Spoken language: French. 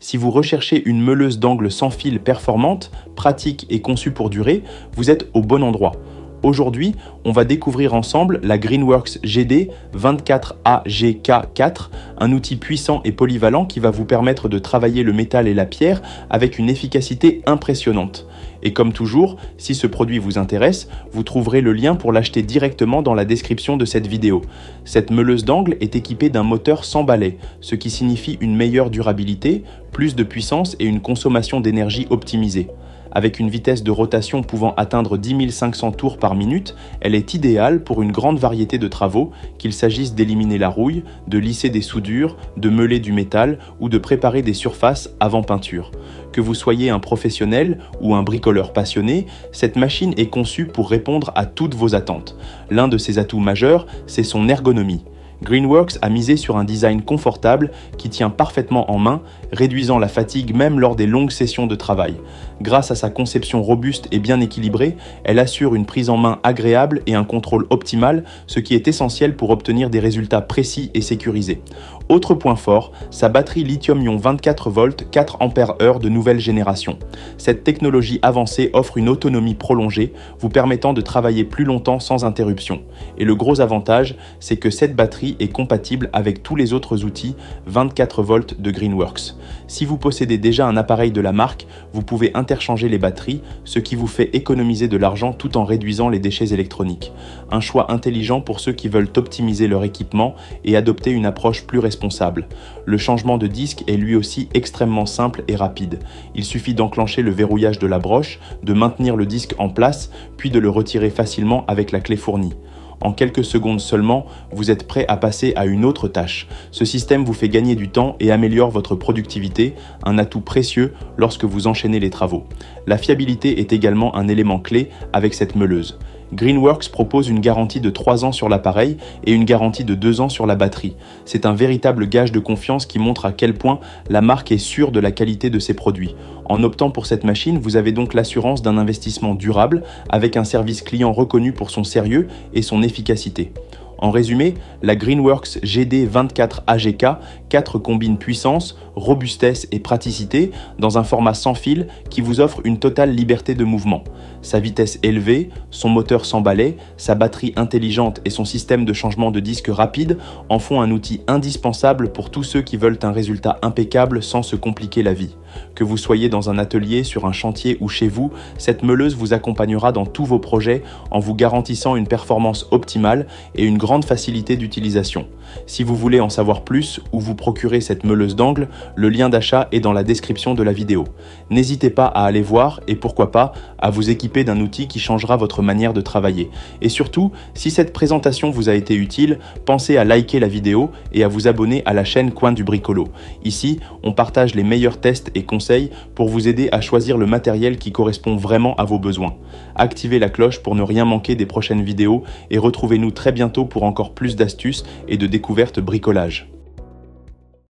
Si vous recherchez une meuleuse d'angle sans fil performante, pratique et conçue pour durer, vous êtes au bon endroit. Aujourd'hui, on va découvrir ensemble la Greenworks GD 24AGK4, un outil puissant et polyvalent qui va vous permettre de travailler le métal et la pierre avec une efficacité impressionnante. Et comme toujours, si ce produit vous intéresse, vous trouverez le lien pour l'acheter directement dans la description de cette vidéo. Cette meuleuse d'angle est équipée d'un moteur sans balai, ce qui signifie une meilleure durabilité, plus de puissance et une consommation d'énergie optimisée. Avec une vitesse de rotation pouvant atteindre 10 500 tours par minute, elle est idéale pour une grande variété de travaux, qu'il s'agisse d'éliminer la rouille, de lisser des soudures, de meuler du métal ou de préparer des surfaces avant peinture. Que vous soyez un professionnel ou un bricoleur passionné, cette machine est conçue pour répondre à toutes vos attentes. L'un de ses atouts majeurs, c'est son ergonomie. Greenworks a misé sur un design confortable qui tient parfaitement en main, réduisant la fatigue même lors des longues sessions de travail. Grâce à sa conception robuste et bien équilibrée, elle assure une prise en main agréable et un contrôle optimal, ce qui est essentiel pour obtenir des résultats précis et sécurisés. Autre point fort, sa batterie lithium-ion 24 volts 4 Ah de nouvelle génération. Cette technologie avancée offre une autonomie prolongée, vous permettant de travailler plus longtemps sans interruption. Et le gros avantage, c'est que cette batterie est compatible avec tous les autres outils 24 volts de Greenworks. Si vous possédez déjà un appareil de la marque, vous pouvez interchanger les batteries, ce qui vous fait économiser de l'argent tout en réduisant les déchets électroniques. Un choix intelligent pour ceux qui veulent optimiser leur équipement et adopter une approche plus responsable. Le changement de disque est lui aussi extrêmement simple et rapide. Il suffit d'enclencher le verrouillage de la broche, de maintenir le disque en place, puis de le retirer facilement avec la clé fournie. En quelques secondes seulement, vous êtes prêt à passer à une autre tâche. Ce système vous fait gagner du temps et améliore votre productivité, un atout précieux lorsque vous enchaînez les travaux. La fiabilité est également un élément clé avec cette meuleuse. Greenworks propose une garantie de 3 ans sur l'appareil et une garantie de 2 ans sur la batterie. C'est un véritable gage de confiance qui montre à quel point la marque est sûre de la qualité de ses produits. En optant pour cette machine, vous avez donc l'assurance d'un investissement durable avec un service client reconnu pour son sérieux et son efficacité. En résumé, la Greenworks GD 24AGK4 combine puissance, robustesse et praticité dans un format sans fil qui vous offre une totale liberté de mouvement. Sa vitesse élevée, son moteur sans balai, sa batterie intelligente et son système de changement de disque rapide en font un outil indispensable pour tous ceux qui veulent un résultat impeccable sans se compliquer la vie. Que vous soyez dans un atelier, sur un chantier ou chez vous, cette meuleuse vous accompagnera dans tous vos projets en vous garantissant une performance optimale et une grande facilité d'utilisation. Si vous voulez en savoir plus ou vous procurer cette meuleuse d'angle, le lien d'achat est dans la description de la vidéo. N'hésitez pas à aller voir et pourquoi pas à vous équiper d'un outil qui changera votre manière de travailler. Et surtout, si cette présentation vous a été utile, pensez à liker la vidéo et à vous abonner à la chaîne Coin du Bricolo. Ici, on partage les meilleurs tests et conseils pour vous aider à choisir le matériel qui correspond vraiment à vos besoins. Activez la cloche pour ne rien manquer des prochaines vidéos et retrouvez-nous très bientôt pour encore plus d'astuces et de découvertes bricolage.